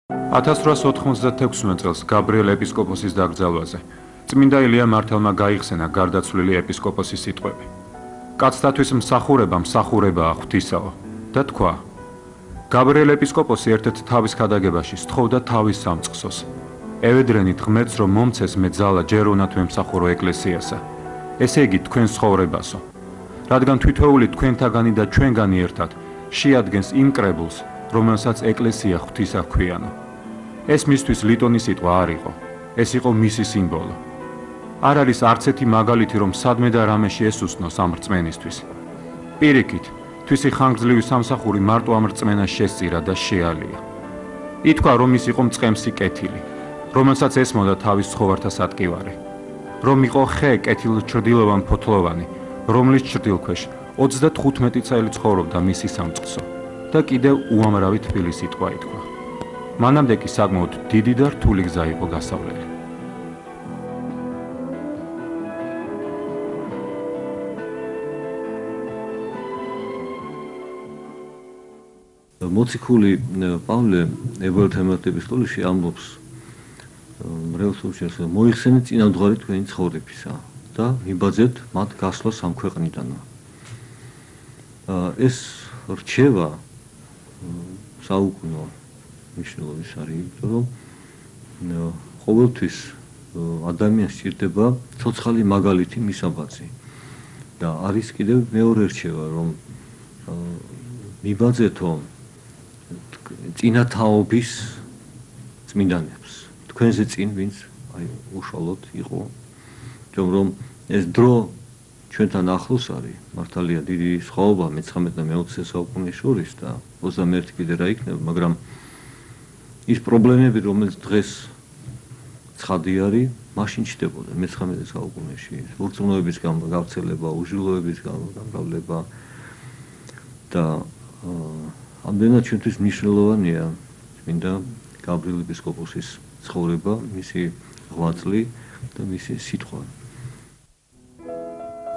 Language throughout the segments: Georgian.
1896 წელს გაბრიელ ეპისკოპოსის დაკრძალვაზე წმინდა ილია მართალმა გაიხსენა გარდაცვლილი ეპისკოპოსის სიტყვები. კაცთათვის მსახურებაა ღვთისაო და თქვა: გაბრიელ ეპისკოპოსი ერთ-ერთ თავის ქადაგებაში სთხოვდა თავის სამწყსოს. ევედრენით ღმერთს, რომ მომცეს მე ძალა ჯეროვნად ვემსახურო ეკლესიასა. ესე იგი თქვენ ცხოვრებასო. რადგან თითოეული თქვენთაგანი და ჩვენგანი ერთად შეადგენს იმ კრებულს, რომელსაც ეკლესია ღვთისა ჰქვიანო. ეს მისთვის ლიტონის სიტყვა არ იყო, ეს იყო მისი სიმბოლო. არ არის არც ერთი მაგალითი, რომ სადმე და რამეში ესუსტნოს ამ რწმენისთვის. პირიქით, თვისი ხანგრძლივი სამსახური მარტო ამ რწმენას შესწირა და შეალია. ითქვა, რომ ის იყო მწყემსი კეთილი, რომელსაც ესმოდა თავის ცხოვართა სატკივარი. რომ იყო ხე კეთილჩრდილოვან ფოთლოვანი, რომლის ჩრდილქვეშ 35 წელი ცხოვრობდა მისი სამწყსო და კიდევ უამრავი თბილი სიტყვა ითქვა. მანამდე კი საკმაოდ დიდი და რთული გზა იყო გასავლელი. მოციქული პავლე ებრაელთა ეპისტოლეში ამბობს მრევლ სულში, მოიხსენეთ წინამძღვარი თქვენი ცხოვრებისა და მიბაძეთ მათ გასვლა ამ ქვეყნიდანო. ეს რჩევა საუკუნო მნიშვნელობის არის, იმიტომ რომ ყოველთვის ადამიანს სჭირდება ცოცხალი მაგალითი მისაბაძი და არის კიდევ მეორე რჩევა, რომ მიბაძეთო წინათაობის წმინდანებს თქვენზე წინ, ვინც უშუალოდ იყო, რომ ეს დრო ჩვენთან ახლოს არის, მართალია დიდი სხვაობა მე-19 და მე-20 საუკუნის შორის და 21 კიდე რა იქნება, მაგრამ ის პრობლემები, რომელიც დღეს ცხადი არის, მაშინ ჩნდებოდა მე-19 საუკუნეში. ურწმუნოების გავრცელება, უჟილოების გამრავლება და ამდენად ჩვენთვის მნიშვნელოვანია წმინდა გაბრიელ ეპისკოპოსის ცხოვრება, მისი ღვაწლი და მისი სიტყვა.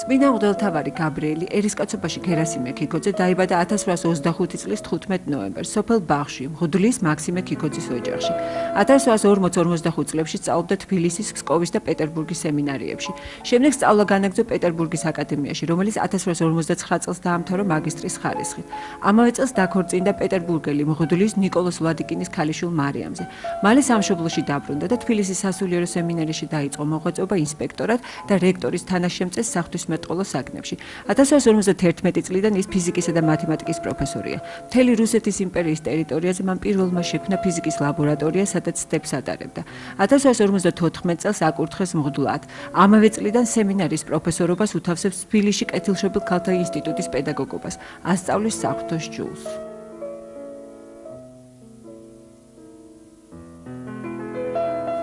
წმინდა მღვდელმთავარი გაბრიელი ერისკაცობაში გერასიმე ქიქოძე დაიბადა 1825 წლის 15 ნოემბერს სოფელ ბაღში, მღვდლის მაქსიმე ქიქოძის ოჯახში. 1840-45 წლებში სწავლობდა თბილისის, ფსკოვის და პეტერბურგის სემინარიებში. შემდეგ სწავლა განაგრძო პეტერბურგის აკადემიაში, რომელიც 1859 წელს დაამთავრა მაგისტრის ხარისხით. ამავე წელს დაქორწინდა პეტერბურგელი მღვდლის ნიკოლოზ ვლადიკინის ქალიშვილ მარიამზე. მალე სამშობლოში დაბრუნდა და თბილისის სასულიერო სემინარიაში დაიწყო მოღვაწეობა ინსპექტორად და რექტორის თანაშემწეს საღვთისმეტყველო საგნებში. 1851 წლიდან ის ფიზიკისა და მათემატიკის პროფესორია. მთელი რუსეთის იმპერიის ტერიტორიაზე მან პირველმა შექმნა ფიზიკის ლაბორატორია, სადაც ცდებს ატარებდა. 1854 წელს აკურთხეს მღვდლად. ამავე წლიდან სემინარის პროფესორობას უთავსებს თბილისში კეთილშობილ ქალთა ინსტიტუტის პედაგოგობას. ასწავლის საღვთო სჯულს.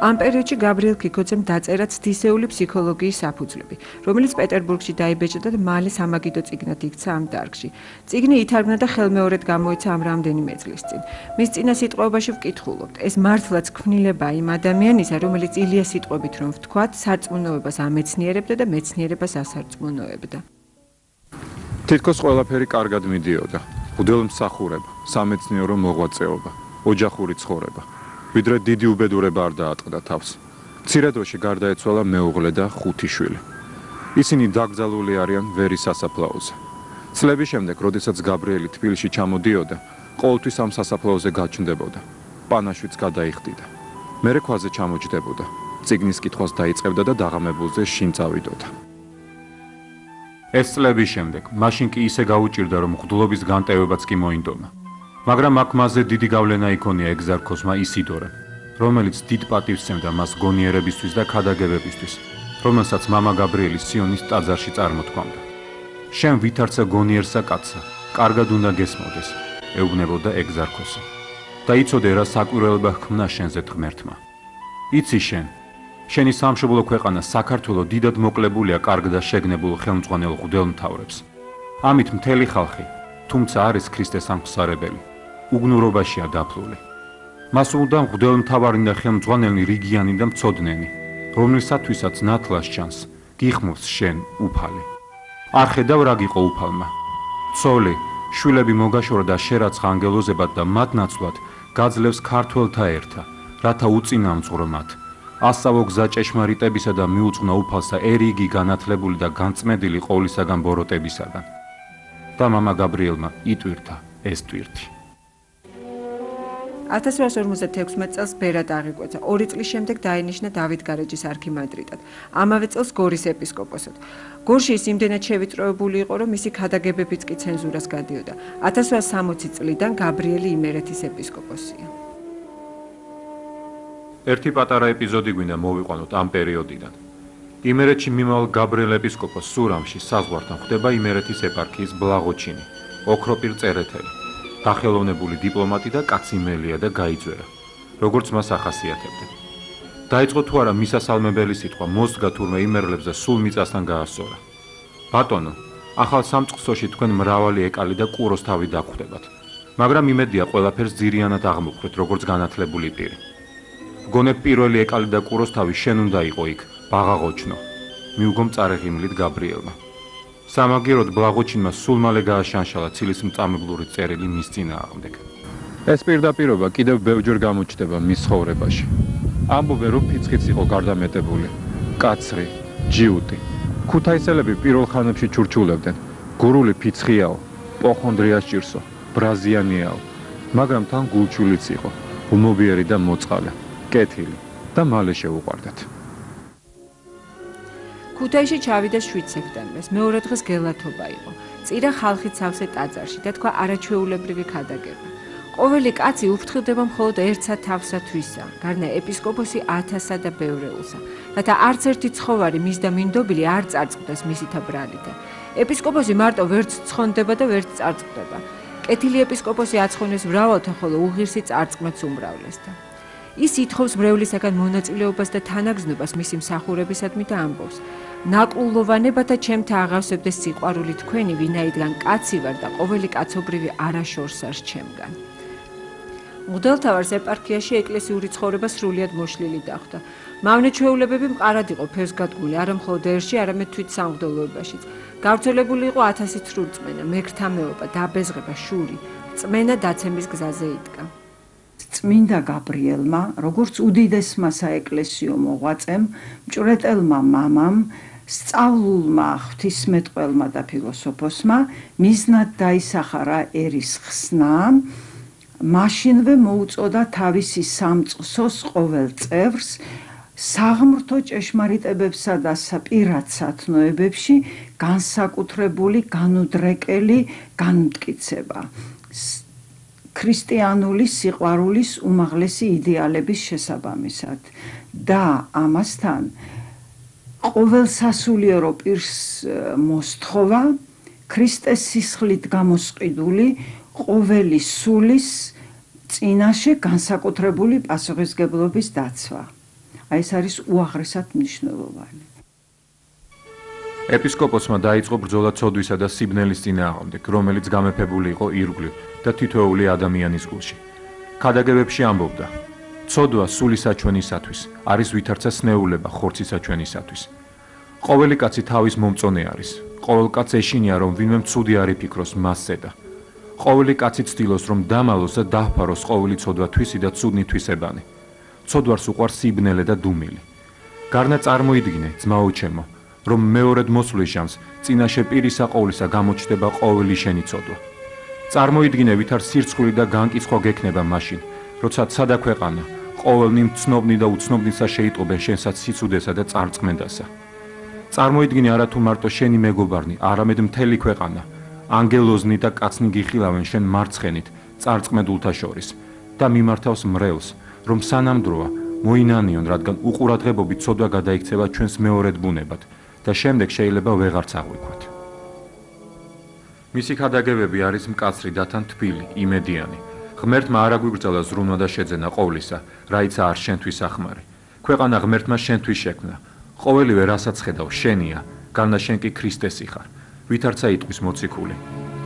ამ პერიოდში გაბრიელ ქიქოძემ დაწერა ცდისეული ფსიქოლოგიის საფუძვლები, რომელიც პეტერბურგში დაიბეჭდა და მალე სამაგიდო წიგნად იქცა ამ დარგში. წიგნი ითარგმნა და ხელმეორედ გამოიცა ამ რამდენიმე წლის წინ. მის წინა სიტყვებაში ვკითხულობთ, ეს მართლაც ქმნილებაა იმ ადამიანისა, რომელიც ილიას სიტყვებით რომ ვთქვათ, სარწმუნოებას ამეცნიერებდა და მეცნიერებას ასარწმუნოებდა. თითქოს ყველაფერი კარგად მიდიოდა. მღვდელმსახურება, სამეცნიერო მოღვაწეობა, ოჯახური ცხოვრება. ვიდრე დიდი უბედურება არ დაატყდა თავს. მცირე დროში გარდაეცვალა მეუღლე და 5 შვილი. ისინი დაკრძალული არიან ვერის სასაფლაოზე. წლების შემდეგ, როდესაც გაბრიელი თბილისში ჩამოდიოდა, ყოველთვის ამ სასაფლაოზე გაჩნდებოდა. პანაშვიც გადაიხდიდა. მერე ქვაზე ჩამოჯდებოდა. წიგნის კითხვას დაიწყებდა და დაღამებულზე შინ წავიდოდა. ეს წლების შემდეგ, მაშინ კი ისე გაუჭირდა, რომ მღვდლობის განტევებაც კი მოინდომა. მაგრამ აქ მასზე დიდი გავლენა იქონია ეგზარქოსმა ისიდორემ, რომელიც დიდ პატივს სცემდა მას გონიერებისთვის და ქადაგებებისთვის, რომელსაც მამა გაბრიელი სიონის ტაძარში წარმოთქვამდა. შენ ვითარცა გონიერსა კაცსა, კარგად უნდა გესმოდეს, ეუბნებოდა ეგზარქოსი. და იცოდე რა საკვირველება ჰქმნა შენზე ღმერთმა. იცი შენ, შენი სამშობლო ქვეყანა საქართველო დიდად მოკლებულია კარგ და შეგნებულ ხელმძღვანელ მღვდელმთავრებს. ამით მთელი ხალხი, თუმცა არის ქრისტეს ამხსარებელი, უგნურობაშია დაფლული. მას უნდა მღვდელმთავარი და ხელმძღვანელი რიგიანი და მცოდნენი, რომლისათვისაც ნათლას ჩანს, გიხმობს შენ უფალი. არ ხედავ რა გიყო უფალმა. ცოლი, შვილები მოგაშორა და შერაცხა ანგელოზებად და მათ ნაცვლად გაძლევს ქართველთა ერთა, რათა უწინამძღვრო მათ. ასავო გზა ჭეშმარიტებისა და მიუძღვნა უფალსა ერიგი განათლებული და განწმენდილი ყოვლისაგან ბოროტებისაგან. და მამა გაბრიელმა იტვირთა ეს ტვირთი. 1856 წელს ბერად აღიკვეცა. 2 წლის შემდეგ დაინიშნა დავით გარეჯის არქიმანდრიტად. ამავე წელს გორის ეპისკოპოსად. გორში ის იმდენად შევიწროებული იყო, რომ მისი ქადაგებებიც კი ცენზურას გადიოდა. 1860 წლიდან გაბრიელი იმერეთის ეპისკოპოსია. ერთი პატარა ეპიზოდი გვინდა მოვიყვანოთ ამ პერიოდიდან. იმერეთში მიმავალ გაბრიელ ეპისკოპოს სურამში საზღვართან ხვდება იმერეთის ეპარქიის ბლაღოჩინი, ოქროპირ წერეთელი, დახელოვნებული დიპლომატი და კაციმელია და გაიძვერა, როგორც მას ახასიათებდა. დაიწყო თუ არა მისასალმებელი სიტყვა, მოსდგა თურმე იმერლებს და სულ მიწასთან გაასწორა. ბატონო, ახალ სამწყსოში თქვენ მრავალი ეკალი და კუროს თავი დაგხვდებათ, მაგრამ იმედია ყველაფერს ძირიანად აღმოხვრეთ, როგორც განათლებული პირი. გონებ პირველი ეკალი და კუროს თავი შენ უნდა იყო იქ, ბაღაღოჩნო, მიუგო მწარე ღიმილით გაბრიელმა. სამაგიეროდ ბლაღოჩინმა სულ მალე გააშანშალა ცილის მწამებლური წერილი მის წინააღმდეგ. ეს პირდაპირობა კიდევ ბევრჯერ გამოჩნდება მის ცხოვრებაში. ამბობენ, რომ ფიცხიც იყო გარდამეტებული, კაცრი, ჯიუტი. ქუთაისელები პირველ ხანებში ჩურჩულებდნენ, გურული ფიცხიაო, პოხონდრია სჭირსო, ბრაზიანიაო, მაგრამ თან გულჩულიც იყო, ულმობიერი და მოწყალე, კეთილი და მალე შეუყვარდათ. ქუთაისში ჩავიდა 7 სექტემბერს, მეორე დღეს გელათობა იყო. წირა ხალხით სავსე ტაძარში და თქვა არაჩვეულებრივი ქადაგება. ყოველი კაცი უფრთხილდება მხოლოდ ერთსა თავსათვისა, გარდა ეპისკოპოსი 1000-სა და ბევრეულსა, რათა არც ერთი ცხოვარი მის და მინდობილი არ წარწყდეს მისითა ბრალიდან. ეპისკოპოსი მარტო ვერც ცხონდება და ვერც წარწყდება. კეთილი ეპისკოპოსი აცხონეს მრავალთა, ხოლო უღირსი წარწყმაც უმრავლესთა. ის ითხოვს მრევლისაგან მონაწილეობას და თანაგზნობას მისი მსახურებისადმი და ამბობს: ნაკლულოვანებათა ჩემთა აღავსებდეს სიყვარული თქვენი, ვინაიდან კაცი ვარ და ყოველი კაცობრივი არაშორს არ ჩემგან. მღვდელმთავარს ეპარქიაში ეკლესიური ცხოვრება სრულიად მოშლილი დახვდა. მავნე ჩვეულებები მყარად იყო ფესვგადგმული, არა მხოლოდ ერში, არამედ თვით სამღვდელოებაშიც. გავრცელებული იყო 1000 ცრურწმენა, მეგრთამეობა, დაბეზღება, შური, წმენა დაცემის გზაზე იდგა. წმინდა გაბრიელმა, როგორც უდიდესმა საეკლესიო მოღვაწემ, მჭვრეტელმა მამამ, სწავლულმა ღვთისმეტყველმა და ფილოსოფოსმა მიზნად დაისახარა ერის ხსნა, მაშინვე მოუწოდა თავისი სამწყსოს ყოველ წევრს საღმრთო ჭეშმარიტებებსა და პირად სათნოებებში განსაკუთრებული განუდრეკელი განმტკიცება. ქრისტიანული სიყვარულის უმაღლესი იდეალების შესაბამისად და ამასთან ყოველ სასულიერო პირს მოსთხოვა ქრისტეს სისხლით გამოსყიდული ყოველი სულის წინაშე განსაკუთრებული პასუხისმგებლობის დაცვა. აი ეს არის უაღრესად მნიშვნელოვანი. ეპისკოპოსმა დაიწყო ბრძოლა ცოდვისა და სიბნელის წინააღმდეგ, რომელიც გამეფებული იყო ირგვლივ და თითოეული ადამიანის გულში. ქადაგებებში ამბობდა: ცოდვა სულისაჩვენისათვის არის ვითარცა სნეულება ხორცისაჩვენისათვის. ყოველი კაცი თავის მომწონე არის. ყოველ კაცს ეშინია, რომ ვინმე მცუდი არ იფიქროს მასზე და ყოველი კაცი ცდილობს, რომ დამალოს და დაჰფაროს ყოველი ცოდვა თვისი და ცუდნი თვისებანი. ცოდვარს უყვარს სიბნელე და დუმილი. გარნა წარმოიდგინე, ძმაო ჩემო, რომ მეორედ მოსვლის ჟამს წინაშე პირისა ყოვლისა გამოჩნდება ყოველი შენი ცოდვა. წარმოიდგინე, ვითარ სირცხული და განკიცხვა გექნება მაშინ, როცა ცადა ქვეყანა, ყოველნი მცნობნი და უცნობნისა შეიტყობენ შენსაც სიცუდესა და წარწმენდასა. წარმოიდგინე არა თუ მარტო შენი მეგობარნი, არამედ მთელი ქვეყანა, ანგელოზნი და კაცნი გიხილავენ შენ მარცხენით, წარწმენდულთა შორის და მიმართავს მრევლს, რომ სანამდროა მოინანიონ, რადგან უყურადღებობით ცოდვა გადაიქცევა ჩვენს მეორედ ბუნებად და შემდეგ შეიძლება ვეღარც აღვიქვათ. მისი ქადაგებები არის მკაცრი და თან თბილი, იმედიანი. ღმერთმა არ აგვიგრძელა ზრუნვა და შეძენა ყოვლისა, რაიცა არ შენთვის ახმარი. ქვეყანა ღმერთმა შენთვის შექმნა. ყოველივე რასაც ხედავ შენია, განდა შენ კი ქრისტესი ხარ. ვითარცა იტყვის მოციქული.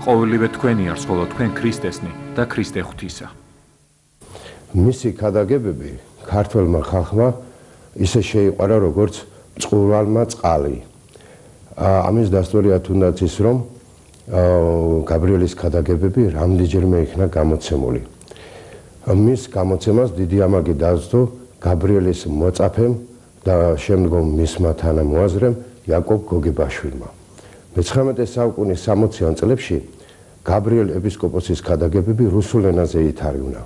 ყოველივე თქვენი არს, ხოლო თქვენ ქრისტესნი და ქრისტე ღვთისა. მისი ქადაგებები ქართველმა ხალხმა ისე შეიყვარა, როგორც წყურვალმა წყალი. ამის დასტურია თუნდაც ის, რომ გაბრიელის ქადაგებები რამდენჯერმე იქნა გამოცემული. მის გამოცემას დიდი ამაგი დასდო გაბრიელის მოწაფემ და შემდგომ მისმა თანამოაზრემ იაკობ გოგებაშვილმა. მე-19 საუკუნის 60-იან წლებში გაბრიელ ეპისკოპოსის ქადაგებები რუსულ ენაზე ითარგმნა.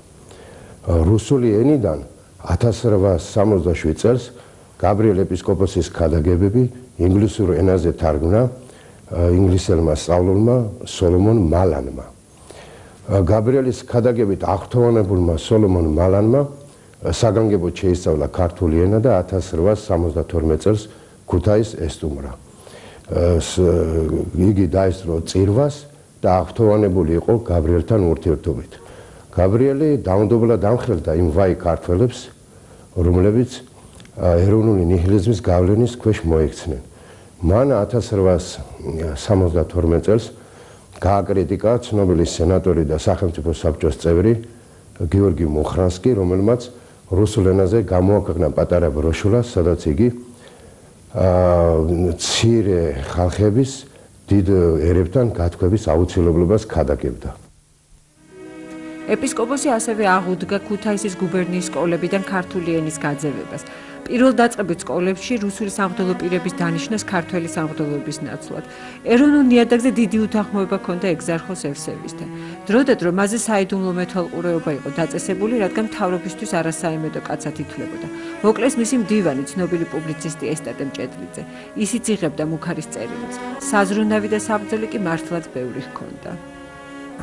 რუსული ენიდან 1867 წელს გაბრიელ ეპისკოპოსის ქადაგებები ინგლისურ ენაზე თარგმნა ინგლისელმა სწავლულმა სოლომონ მალანმა. გაბრიელის ქადაგებით აღფრთოვანებულმა სოლომონ მალანმა საგანგებოდ შეისწავლა ქართული ენა და 1872 წელს ქუთაისს ესტუმრა. იგი დაესწრო წირვას და აღფრთოვანებული იყო გაბრიელთან ურთიერთობით. გაბრიელი დაუნდობლად ამხელდა იმ ვაი ქართველებს, რომლებიც ეროვნული ნიჰილიზმის გავლენის ქვეშ მოექცნენ. მან 1872 წელს გააკრიტიკა ცნობილი სენატორი და სახელმწიფო საბჭოს წევრი გიორგი მუხრანსკი, რომელმაც რუსულ ენაზე გამოაქვეყნა პატარა ბროშურა, სადაც იგი მცირე ხალხების დიდ ერებთან გათქვების აუცილებლობას ქადაგებდა. ეპისკოპოსი ასევე აღუდგა ქუთაისის გუბერნიის სკოლებიდან ქართული ენის გაძევებას. პირველ დაწყებით სკოლებში რუსული სამღვდელო პირების დანიშვნას ქართველი სამღვდელოების ნაცვლად. ეროვნულ ნიადაგზე დიდი უთანხმოება ჰქონდა ეგზარხოს ევსევისთან. დროდადრო მასზე საიდუმლო მეთვალყურეობა იყო დაწესებული, რადგან მთავრობისთვის არასაიმედო კაცად ითვლებოდა. მოკლეს მისი მდივანი, ცნობილი პუბლიცისტი ესტატე მჭედლიძე. ისიც იღებდა მუქარის წერილებს. საზრუნავი და საბრძოლი კი მართლაც ბევრი ჰქონდა.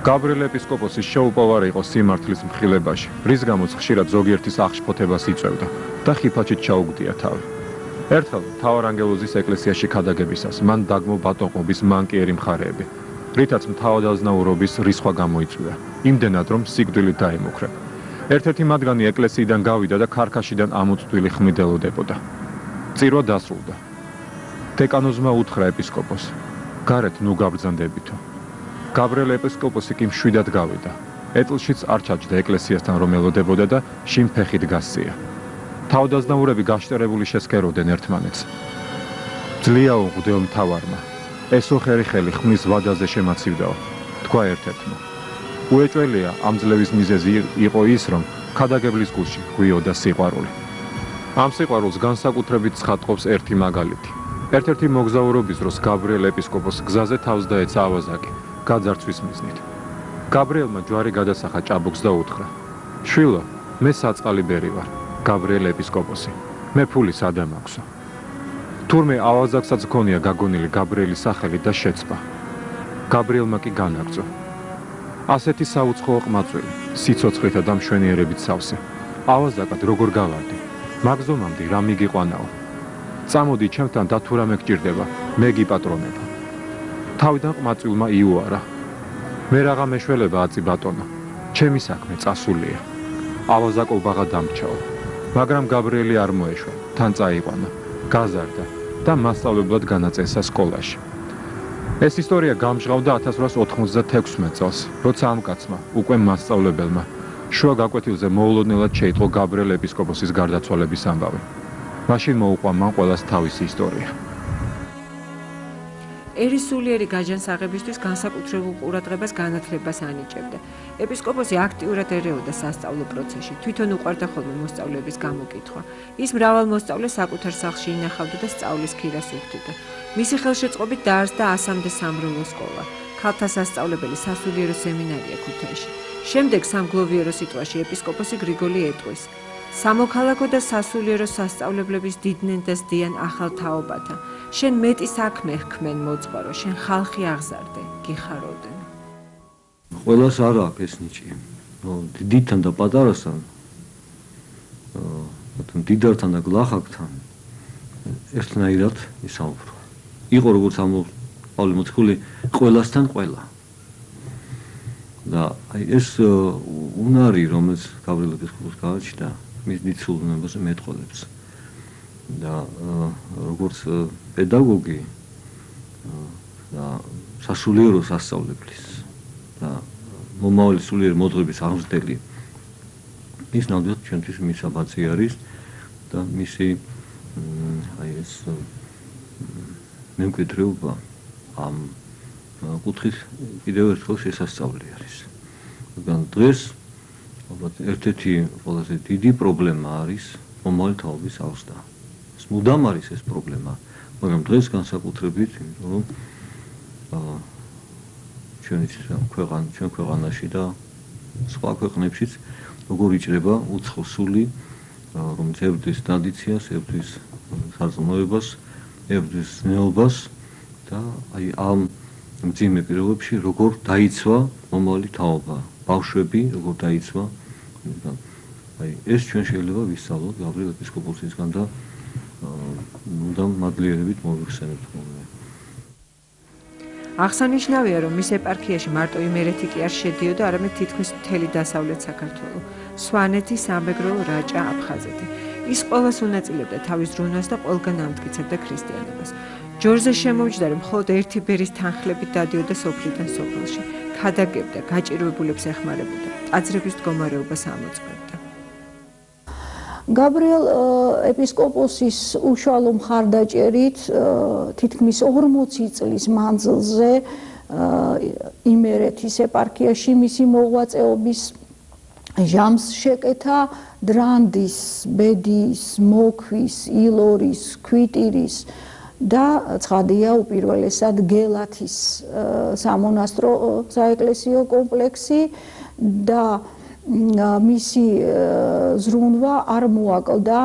გაბრიელ ეპისკოპოსი შეუპოვარი იყო სიმართლის მხილებაში, რის გამოც ხშირად ზოგიერთის აღშფოთებას იწევდა და ხიფათით ჩაუგდია თავი. ერთხელ მთავარანგელოზის ეკლესიაში ქადაგებისას მან დაგმო ბატონყმობის მანკიერი მხარეები, რითაც მთავადაზნაურობის რისხვა გამოიწვია, იმდენად რომ სიკვდილით დაემუქრა. ერთ-ერთი მათგანი ეკლესიიდან გავიდა და ქარქაშიდან ამოწვდილი ხმიდელოდებოდა. წირვა დასრულდა. დეკანოზმა უთხრა ეპისკოპოსს: "გარეთ ნუ გაბრძანდებითო." გაბრიელ ეპისკოპოსი კი მშვიდად გავიდა. ეტლშიც არ ჩაჯდა ეკლესიასთან რომ ელოდებოდა და შიმფეხით გასცია. თავდაზნაურები გაშტერებული შესქეროდნენ ერთმანეთს. "ძლიაო მღვდელმთავარმა, ესო ხერი ხმის ვადაზე შემაცივდაო", თქვა ერთ-ერთმა. უეჭველია ამ ძლევის მიზეზი იყო ის, რომ ქადაგებლის გულში გვიოდა სიყვარული. ამ სიყვარულს განსაკუთრებით ცხადყოფს ერთი მაგალითი. ერთ-ერთი მოგზაურობის დროს გაბრიელ ეპისკოპოსს გზაზე თავს დაეცა ავაზაკი გაძარცვის მიზნით. გაბრიელმა ჯვარი გადასახა ჭაბუკს და უთხრა: "შვილო, მე საწყალი ბერი ვარ, გაბრიელ ეპისკოპოსი, მე ფული სადამ აქვსო." თურმე ავაზაკსაც ჰქონია გაგონილი გაბრიელის სახელი და შეცვა. გაბრიელმა კი განაგრძო. ასეთი საუცხოო ყმაწვილი, სიცოცხლითა და მშვენიერებით სავსე. ავაზაკად როგორ გავარდი? მაგზომამდე რა მიგიყვანაო? წამოდი ჩემთან და თუ რამე გჭირდება, მე გიპატრონებო. თავიდან ყმაწვილმა იუარა: "მე რაღა მეშველება აწი ბატონო, ჩემი საქმე წასულია." ავაზაკობაღა დამრჩაო, მაგრამ გაბრიელი არ მოეშვა, თან წაიყვანა, გაზარდა და მასწავლებლად განაწესა სკოლაში. ეს ისტორია გამჟღავდა 1896 წელს, როცა ამ კაცმა, უკვე მასწავლებელმა, შუა გაკვეთილზე მოულოდნელად შეიტყო გაბრიელ ეპისკოპოსის გარდაცვალების ამბავი. მაშინ მოუყვა მან ყველას თავისი ისტორია. ერის სულიერი გაჯანსაღებისთვის განსაკუთრებულ ყურადღებას განათლებას ანიჭებდა. ეპისკოპოსი აქტიურად ერეოდა სასწავლო პროცესში, თვითონ უყვარდა ხოლმე მოსწავლეების გამოკითხვა. ის მრავალ მოსწავლეს საკუთარ სახლში ინახავდა და სწავლის ქირას უხდიდა. მისი ხელშეწყობით დაარსდა 100-მდე სამრევლო სკოლა, ქალთა სასწავლებელი სასულიერო სემინარია ქუთაისში. შემდეგ სამგლოვიერო სიტყვაში ეპისკოპოსი გრიგოლი ეტყვის: "სამოქალაქო და სასულიერო სასწავლებლების დიდნენ და ზდიან ახალ თაობათა. შენ მეტი საქმე ჰქმენ მოძღვარო, შენ ხალხი აღზარდე, გიხარობდნენ." ყველას არ აქვს ეს ნიჭი. დიდთან და პატარასთან, დიდართან და გლახაკთან ერთნაირად ისაუბრო. იყო როგორც ამოყოლი მოთხული ყველასთან ყველა. და აი ეს უნარი, რომელიც გაბრიელ ეპისკოპოსს გააჩნდა, მის დიდ სულუნებაზე მეტყოლებს. და როგორც პედაგოგი და სასულიერო სასწავლებლის და მომავალი სულიერი მოძღვრის აღმზრდელი, ის ნამდვილად ჩვენთვის მისაბაძი არის და მისი აი ეს მემკვიდრეობა ამ კუთხით კიდევ ერთხელ შესასწავლი არის. მაგრამ დღეს ალბათ ერთ-ერთი ყველაზე დიდი პრობლემა არის მომავალი თაობის აღზრდა. ეს მუდამ არის ეს პრობლემა, მაგრამ დღეს განსაკუთრებით, იმიტომ რომ ჩვენ ქვეყანაში და სხვა ქვეყნებშიც როგორ იჭრება უცხოსული, რომელიც ებრძვის ტრადიციას, ებრძვის საზრუნოებას, ებრძვის ნეობას და აი ამ მძიმე პირობებში როგორ დაიცვა მომავალი თაობა, ბავშვები როგორ დაიცვა. აი ეს ჩვენ შეიძლება ვისწავლოთ გაბრიელ ეპისკოპოსისგან და მუდამ მადლიერებით მოვიხსენებთ ხოლმე. აღსანიშნავია, რომ მის ეპარქიაში მარტო იმერეთი კი არ შედიოდა, არამედ თითქმის მთელი დასავლეთ საქართველო, სვანეთი, სამეგრელო, რაჭა, აფხაზეთი. ის ყველას უნაწილებდა თავის ზრუნვას და ყველგან ამტკიცებდა ქრისტიანობას. ჯორზე შემომჯდა, რომ მხოლოდ ერთი ბერის თანხლებით დადიოდა სოფლიდან სოფელში, ქადაგებდა, გაჭირვებულებს ეხმარებოდა, ტაძრების მდგომარეობას ამოწმებდა. გაბრიელ ეპისკოპოსის უშუალო მხარდაჭერით თითქმის 40 წლის მანძილზე იმერეთის ეპარქიაში მისი მოღვაწეობის ჟამს შეკეთა დრანდის, ბედიის, მოქვის, ილორის, ქვიტირის და ცხადია უპირველესად გელათის სამონასტრო საეკლესიო კომპლექსი და მისი ზრუნვა არ მოაკლდა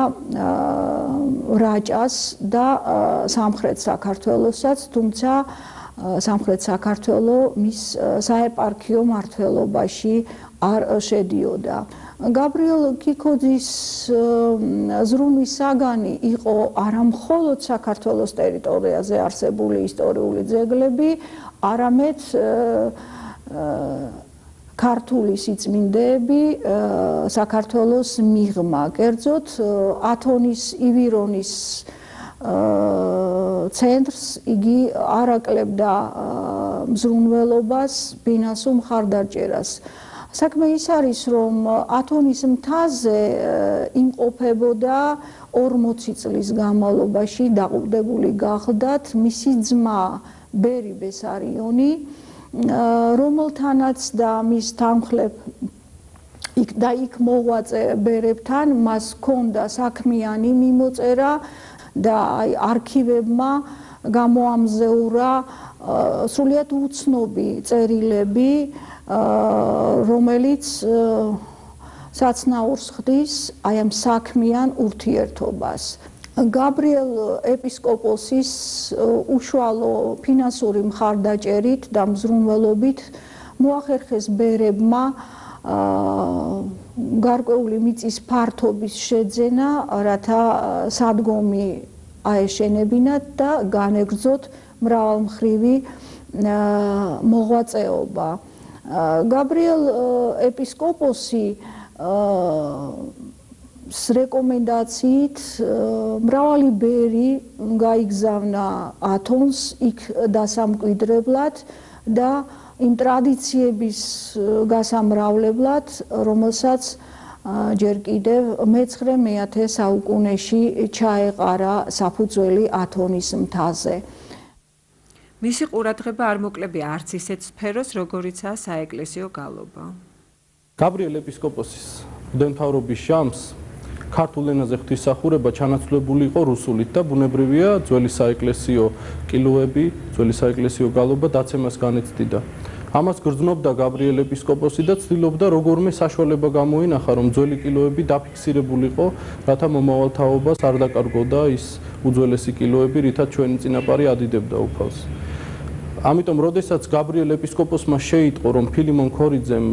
რაჭას და სამხრეთ საქართველოსაც, თუმცა სამხრეთ საქართველო მის საეპარქიო მმართველობაში არ შედიოდა. გაბრიელ კიქოძის ზრუნვის საგანი იყო არა მხოლოდ საქართველოს ტერიტორიაზე არსებული ისტორიული ძეგლები, არამედ ქართული სიწმინდეები, საქართველოს მიღმა, კერძოდ ათონის ივირონის ცენტრს იგი არ აკლებდა მზრუნველობას, ბინასუ მხარდაჭერას. საქმე ის არის, რომ ათონის მთაზე იმყოფებოდა 40 წლის განმავლობაში დაყუყდებული გახლდათ მისი ძმა ბერი ბესარიონი, რომელთანაც და მის თანხლებ და იქ მოღვაწე ბერებთან მას ჰქონდა საქმიანი მიმოწერა და არქივებმა გამოამზეურა სრულიად უცნობი წერილები, რომელიც საცნაურს ხდის აი ამ საქმიან ურთიერთობას. გაბრიელ ეპისკოპოსის უშუალო ფინანსური მხარდაჭერით და მზრუნველობით მოახერხეს ბერებმა გარკვეული მიწის ფართობის შეძენა, რათა სადგომი აეშენებინათ და განეგრძოთ მრავალმხრივი მოღვაწეობა. გაბრიელ ეპისკოპოსი რეკომენდაციით მრავალი ბერი გაიგზავნა ათონს იქ დასამკვიდრებლად და იმ ტრადიციების გასამრავლებლად, რომელსაც ჯერ კიდევ მე-9-მე-10 საუკუნეში ჩაეყარა საფუძველი ათონის მთაზე. მისი ყურადღება არ მოკლებია არც ისეთ სფეროს, როგორიცაა საეკლესიო გალობა. გაბრიელ ეპისკოპოსის მღვდელმთავრობის ჟამს ქართულ ენაზე ღვთისმსახურება ჩანაცვლებული იყო რუსულით და ბუნებრივია ძველი საეკლესიო კილოები, ძველი საეკლესიო გალობა დაცემას განეცდიდა. ამას გრძნობდა გაბრიელ ეპისკოპოსი და ცდილობდა როგორმე საშუალება გამოინახა, რომ ძველი კილოები დაფიქსირებულიყო, რათა მომავალ თაობას არ დაკარგოდა ის უძველესი კილოები, რითაც ჩვენი წინაპარი ადიდებდა უფალს. ამიტომ, როდესაც გაბრიელ ეპისკოპოსმა შეიტყო, რომ ფილიმონ ქორიძემ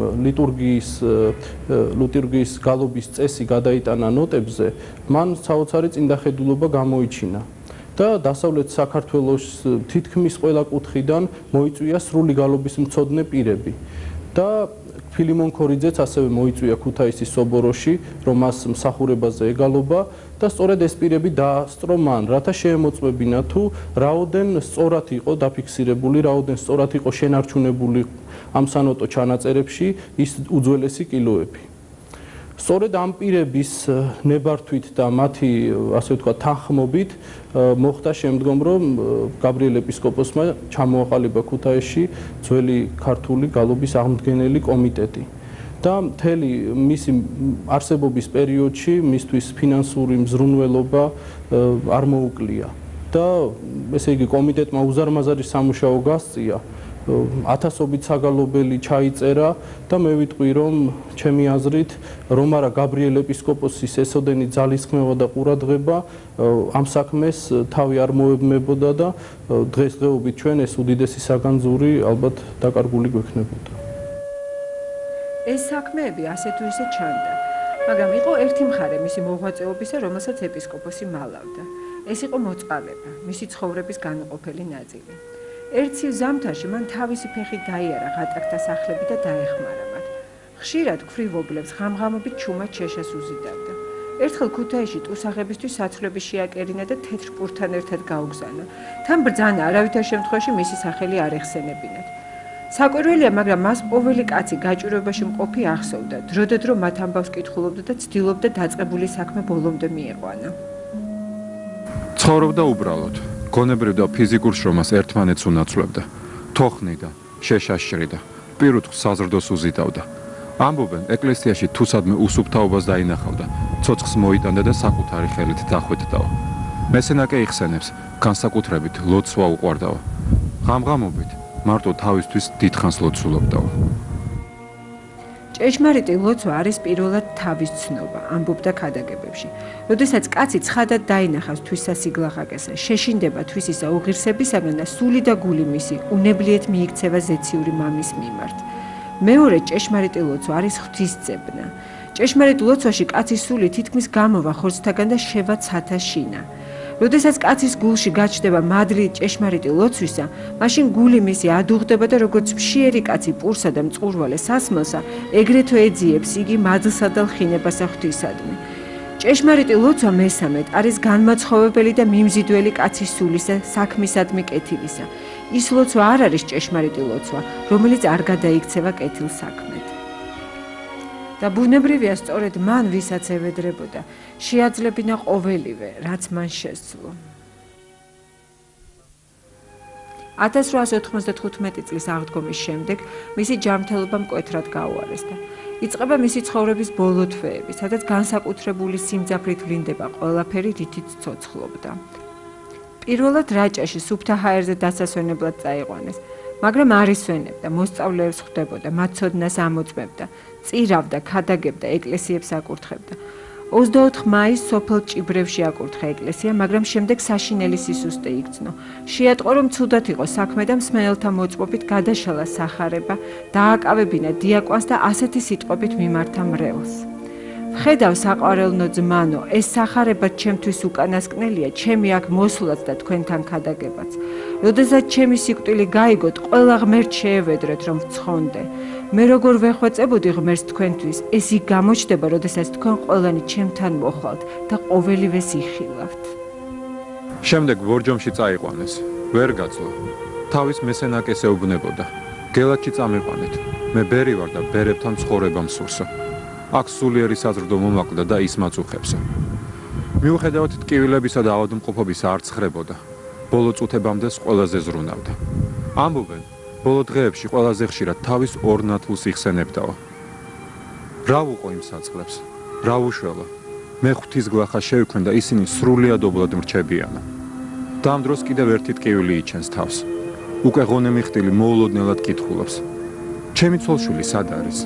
ლიტურგიის გალობის წესი გადაიტანა ნოტებზე, მან საოცარი წინდახედულობა გამოიჩინა. და დასავლეთ საქართველოს თითქმის ყველა კუთხიდან მოიწვია სრული გალობის მცოდნე პირები. და ფილიმონ ქორიძეც ასევე მოიწვია ქუთაისის სობოროში, რომ მას მსახურებაზე ეგალობა და სწორედ ეს პირები დაასწრო მან, რათა შეემოწმებინა თუ რაოდენ სწორად იყო დაფიქსირებული, რაოდენ სწორად იყო შენარჩუნებული ამ სანოტო ჩანაწერებში ის უძველესი კილოები. სწორედ ამ პირების ნებართვით და მათი, ასე ვთქვათ, თანხმობით მოხდა შემდგომ, რომ გაბრიელ ეპისკოპოსმა ჩამოაყალიბა ქუთაისში ძველი ქართული გალობის აღმდგენელი კომიტეტი. და მთელი მისი არსებობის პერიოდში მისთვის ფინანსური მზრუნველობა არ მოუკლია და ესე იგი კომიტეტმა უზარმაზარი სამუშაო გასწია ათასობით საგალობელი ჩაიწერა და მე ვიტყვი რომ ჩემი აზრით რომ არა გაბრიელ ეპისკოპოსის ესოდენი ძალისხმევა და ყურადღება ამ საქმეს თავი არ მოებმებოდა და დღესდღეობით ჩვენ ეს უდიდესი საგანძური ალბათ დაკარგული გვექნებოდა. ეს საქმეები ასე თუ ისე ჩანდა, მაგრამ იყო ერთი მხარე მისი მოღვაწეობისა, რომელსაც ეპისკოპოსი მალავდა. ეს იყო მოწყალება, მისი ცხოვრების განუყოფელი ნაწილი. ერთი ზამთარში მან თავისი ფეხი დაიარა ღატაკთა სახლები და დაეხმარა მათ. ხშირად ქვრივობლებს ღამღამობით ჩუმად შეშას უზიდავდა. ერთხელ ქუთაისში ტუსაღებისთვის საცვლები შეაკერინა და თეთრ პურთან ერთად გაუგზავნა. თან ბრძანა არავითარ შემთხვევაში მისი სახელი არ ეხსენებინათ. საკვირველია, მაგრამ მას ყოველი კაცი გაჭირვებაში მყოფი ახსოვდა. დროდადრო მათ ამბავს კითხულობდა და ცდილობდა დაწყებული საქმე ბოლომდე მიიყვანა. ცხოვრობდა უბრალოდ. გონებრივ და ფიზიკურ შრომას ერთმანეთს უნაცვლებდა. თოხნიდა, შეშაშრიდა, პირუტყვს საზრდოს უზიდავდა. ამბობენ, ეკლესიაში თუსადმე უსუფთავობას დაინახავდა, ცოცხს მოიტანდა და საკუთარი ხელით დახვედდაო. მესენაკე იხსენებს, განსაკუთრებით ლოცვა უყვარდაო. ღამღამობით მარტო თავისთვის დიდხანს ლოცულობდაო. ჭეშმარიტი ლოცვა არის პირველად თავის ცნობა, ამბობდა ქადაგებებში. როდესაც კაცი ცხადად დაინახავს თვის სასიგლახაკესა, შეშინდება თვისისა უღირსებისაგან და სული და გული მისი უნებლიეთ მიიქცევა ზეციური მამის მიმართ. მეორე ჭეშმარიტი ლოცვა არის ღვთისძებნა. ჭეშმარიტ ლოცვაში კაცის სული თითქმის გამოვა ხორცთაგან და შევა ცათა შინა. როდესაც კაცის გულში გაჩნდება მადლი ჭეშმარიტი ლოცვისა, მაშინ გული მისი ადუღდება და როგორც მშიერი კაცი პურსა და მწყურვალე სასმელსა, ეგრეთვე ეძიებს იგი მადლსა და ლხინებასა ღვთისადმი. ჭეშმარიტი ლოცვა მესამედ არის განმაცხოვებელი და მიმზიდველი კაცის სულისა საქმისადმი კეთილისა. ის ლოცვა არ არის ჭეშმარიტი ლოცვა, რომელიც არ გადაიქცევა კეთილ საქმედ. და ბუნებრივია სწორედ მან, ვისაც ევედრებოდა, შეაძლებინა ყოველივე, რაც მან შესძლო. 1895 წლის აღდგომის შემდეგ მისი ჯანმრთელობა მკვეთრად გაუარესდა. იწყება მისი ცხოვრების ბოლო თვეები, სადაც განსაკუთრებული სიმძაფრით ვლინდება ყველაფერი, რითიც ცოცხლობდა. პირველად რაჭაში სუფთა ჰაერზე დასასვენებლად წაიყვანეს, მაგრამ არ ისვენებდა, მოსწავლეებს ხვდებოდა, მათ ცოდნას ამოწმებდა, წირავდა, ქადაგებდა, ეკლესიებს აკურთხებდა. 24 მაისს სოფელ ჭიბრევში აკურთხა ეკლესია, მაგრამ შემდეგ საშინელი სისუსტე იგრძნო. შეატყო, რომ ცუდად იყო საქმე და მსმენელთა მოწმობით გადაშალა სახარება, დააკავებინა დიაკვანს და ასეთი სიტყვებით მიმართა მრევლს. ვხედავ საყვარელნო ძმანო, ეს სახარება ჩემთვის უკანასკნელია, ჩემი აქ მოსვლაც და თქვენთან ქადაგებაც. როდესაც ჩემი სიკვდილი გაიგოთ, ყველა ღმერთ შეევედრეთ, რომ ვცხონდე. მე როგორ ვეხვეწებოდი ღმერთს თქვენთვის, ეს იქ გამოჩნდება, როდესაც თქვენ ყველანი ჩემთან მოხვალთ და ყოველივეს იხილავთ. შემდეგ ბორჯომში წაიყვანეს. ვერ გაძლო. თავის მესენაკეს ეუბნებოდა. გელათში წამიყვანეთ. მე ბერი ვარ და ბერებთან ცხოვრება მსურსო. აქ სულიერი საზრდო მომაკვდა და ის მაწუხებსო. მიუხედავად ტკივილებისა და ავადმყოფობისა არ ცხრებოდა. ბოლო წუთებამდე ყველაზე ზრუნავდა. ამბობენ, ბოლო დღეებში ყველაზე ხშირად თავის ორ ნათლს იხსენებდაო. რა ვუყო იმ საწყლებს? რა უშველო? მე ღვთისგლახა შევქმნ და ისინი სრულიად ობლად მრჩებიანო. და ამ დროს კიდევ ერთი ტკივილი იჩენს თავს. უკვე ღონე მიხტილი მოულოდნელად კითხულობს. ჩემი ცოლშვილი სად არის?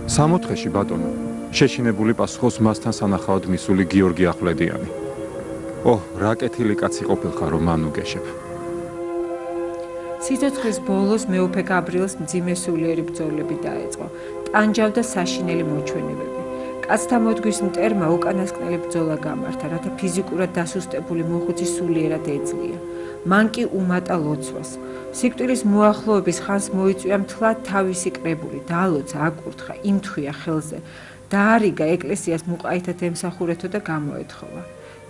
60-ში ბატონო, შეშინებული პასუხობს მასთან სანახავად მისული გიორგი ახვლედიანი. ოჰ, რა კეთილი კაცი ყოფილხარ, რომ მან უგეშებ. სიცოცხლის ბოლოს მეუფე გაბრიელს მძიმე სულიერი ბრძოლები დაეწყო, ტანჯავდა საშინელი მოჩვენებები. კაცთა მოდგვის მტერმა უკანასკნელი ბრძოლა გამართა, რათა ფიზიკურად დასუსტებული მოხუცი სულიერად ეძლია. მან კი უმატა ლოცვას. სიკვდილის მოახლოების ხანს მოიწვია მთლად თავისი კრებული, დაალოცა, აკურთხა, იმთხვია ხელზე, დაარიგა ეკლესიას მუყაითად ემსახურეთო და გამოეთხოვა.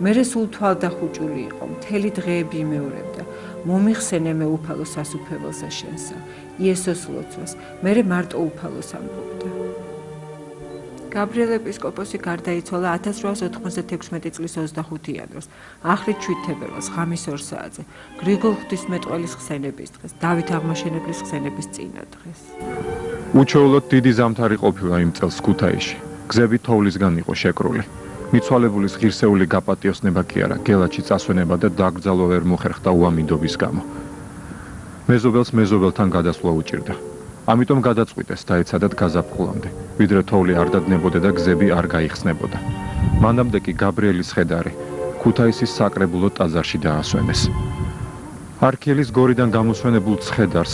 მერე სულ თვალდახუჭული იყო, მთელი დღეები იმეორებდა. მომიხსენე მე უფალო სასუფეველსა შენსა, იესოს ლოცვას, მერე მარტო უფალოს ამბობდა. გაბრიელ ეპისკოპოსი გარდაიცვალა 1896 წლის 25 იანვრს, ახლით 7 თებერვალს, ღამის 2 საათზე, გრიგოლ ღვთისმეტყველის ხსენების დღეს, დავით აღმაშენებლის ხსენების წინა დღეს. უჩვეულოდ დიდი ზამთარი ყოფილა იმ წელს ქუთაისში. გზები თოვლისგან იყო შეკრული. მიცვალებულის ღირსეული გაპატიოსნება კი არა, გელათში წასვენება და დაკრძალვა ვერ მოხერხდა უამინდობის გამო. მეზობელს მეზობელთან გადასვლა უჭირდა. ამიტომ გადაწყვიტეს დაეცადათ გაზაფხულამდე, ვიდრე თოვლი არ დადნებოდა და გზები არ გაიხსნებოდა. მანამდე კი გაბრიელის ხედარი ქუთაისის საკრებულო ტაძარში დაასვენეს. არქიელის გორიდან გამოსვენებულ ცხედარს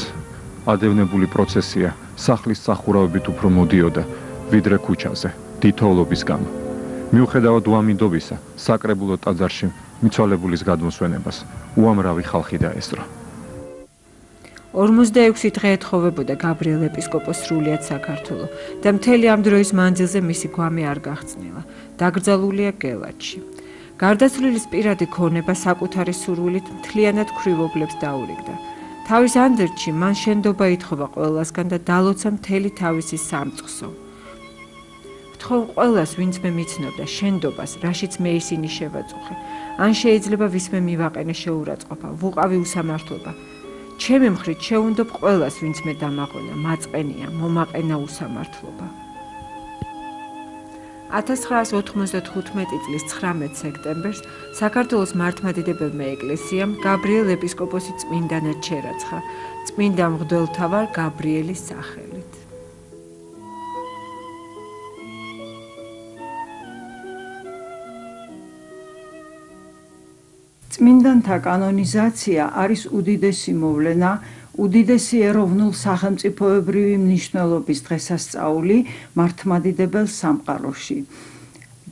ადევნებული პროცესია სახლის სახურავებით უფრო მოდიოდა, ვიდრე ქუჩაზე, დიდ-თოვლობის გამო. მიუხედავად უამინდობისა, საკრებულო ტაძარში მიცვალებულის გადმოსვენებას უამრავი ხალხი დაესწრო. 46 დღე ეთხოვებოდა გაბრიელ ეპისკოპოსს სრულიად საქართველო და მთელი ამ დროის მანძილზე მისი გვამი არ გახსნილა. დაკრძალულია გელათში. გარდაცვლილის პირადი ქონება საკუთარი სურვილით მთლიანად ქრივობლებს დაურიგდა. თავის ანდერძში მან შენდობა ითხოვა ყველასგან და დალოცა მთელი თავისი სამწყსო. ვთხოვ ყველას, ვინც მე მიცნობდა შენდობას, რაშიც მე ისინი შევაწუხე. ან შეიძლება ვისმე მივაყენე შეურაცხყოფა, ვუყავი უსამართლობა. ჩემი მხრით შეუნდობ ყველას, ვინც მე დამაყენა, მაწყენია, მომაყენა უსამართლობა. 1995 წლის 19 სექტემბერს საქართველოს მართლმადიდებელმა ეკლესიამ გაბრიელ ეპისკოპოსი წმინდანად შერაცხა, წმინდა მღვდელმთავარ გაბრიელის სახელით. წმინდანთა კანონიზაცია არის უდიდესი მოვლენა, უდიდესი ეროვნულ სახელმწიფოებრივი მნიშვნელობის დღესასწაული მართლმადიდებელ სამყაროში.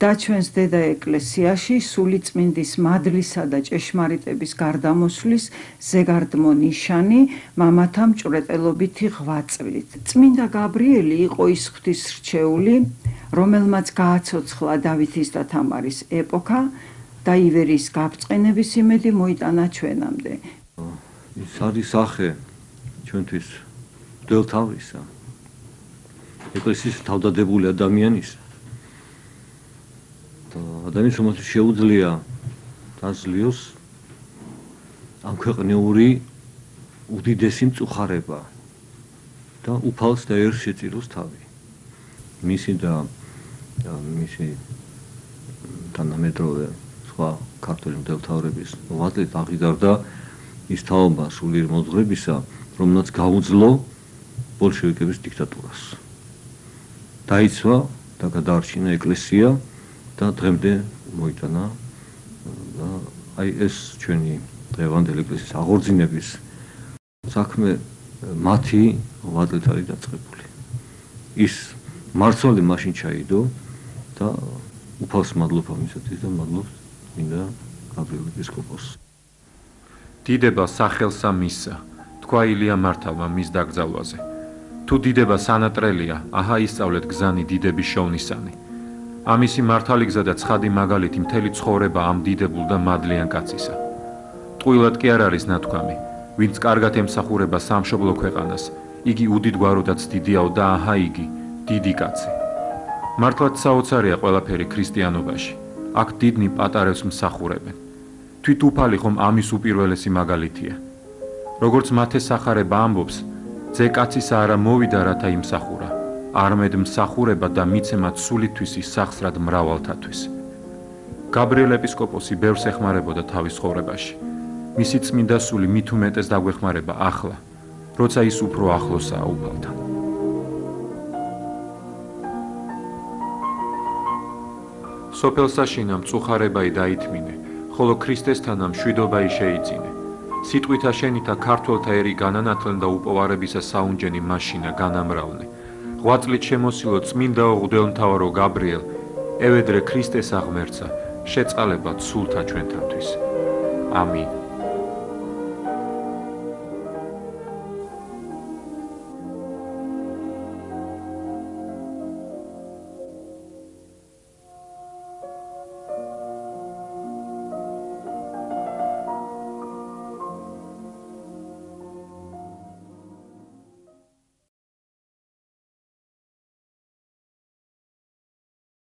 და ჩვენს დედა ეკლესიაში სულიწმინდის მადლისა და ჭეშმარიტების გარდამოსვლის ზეგარდმო ნიშანი მამათა მჭვრეტელობითი ღვაწლით. წმინდა გაბრიელი იყო ის ღვთისრჩეული, რომელმაც გააცოცხლა დავითის და თამარის ეპოქა და ივერიის გაბწყენების იმედი მოიტანა ჩვენამდე. ის არის სახე ჩვენთვის მღვდელთავისა, ეკლესიის თავდადებული ადამიანისა. და ადამიანს რომელსაც შეუძლია დაძლიოს ამ ქვეყნიური უდიდესი მწუხარება და უფალს და ერს შეწიროს თავი. მისი და მისი თანამედროვე სხვა ქართული მღვდელმთავრების ღვაწლით აღიზარდა ის თაობა სულიერ მოძღვრებისა, რომელმაც გაუძლო ბოლშევიკების დიქტატურას. დაიცვა და გადაარჩინა ეკლესია და დღემდე მოიტანა და აი ეს ჩვენი დღევანდელი ეკლესიის აღორძინების საქმე მათი ღვაწლით არის დაწყებული. ის მარცვალი მაშინ ჩაიდო და უფალს მადლობა მისათის და მადლობს მინდა გაბრიელ ეპისკოპოსს. დიდება სახელსა მისსა, თქვა ილია მართალმა მის დაკრძალვაზე. თუ დიდება სანატრელია, აჰა ისწავლეთ გზანი დიდების შოვნისანი. ამისი მართალი გზა და ცხადი მაგალითი მთელი ცხოვრება ამ დიდებულ და მადლიან კაცისა. ტყუილად კი არ არის ნათქვამი, ვინც კარგად ემსახურება სამშობლო ქვეყანას, იგი უდიდგვაროდაც დიდიაო და აჰა იგი, დიდი კაცი. მართლაც საოცარია ყველაფერი ქრისტიანობაში. აქ დიდნი პატარებს მსახურებენ. თვით უფალი ხომ ამის უპირველესი მაგალითია. როგორც მათე სახარება ამბობს, ძე კაცისა არა მოვიდა რათა იმსახურა, არმედ მსახურება და მიცემად სულითვისი სახსრად მრავალთათვის. გაბრიელ ეპისკოპოსი ბევრს ეხმარებოდა თავის ცხოვრებაში. მისი წმინდა სული მით უმეტეს დაგვეხმარება ახლა, როცა ის უფრო ახლოსაა უფალთან. სოფელსაშინა მწუხარებაი დაითმინე, ხოლო ქრისტესთანა მშვიდობაი შეიძინე. სიტყვითა შენითა ქართველთა ერი განანათლენ და უპოვარებისა საუნჯენი მაშინა განამრავლნე. ღვაწლით შემოსილო წმინდაო მღვდელმთავარო გაბრიელ, ევედრე ქრისტეს აღმერთსა, შეწყალებად სულთა ჩვენთანთვის. ამინ.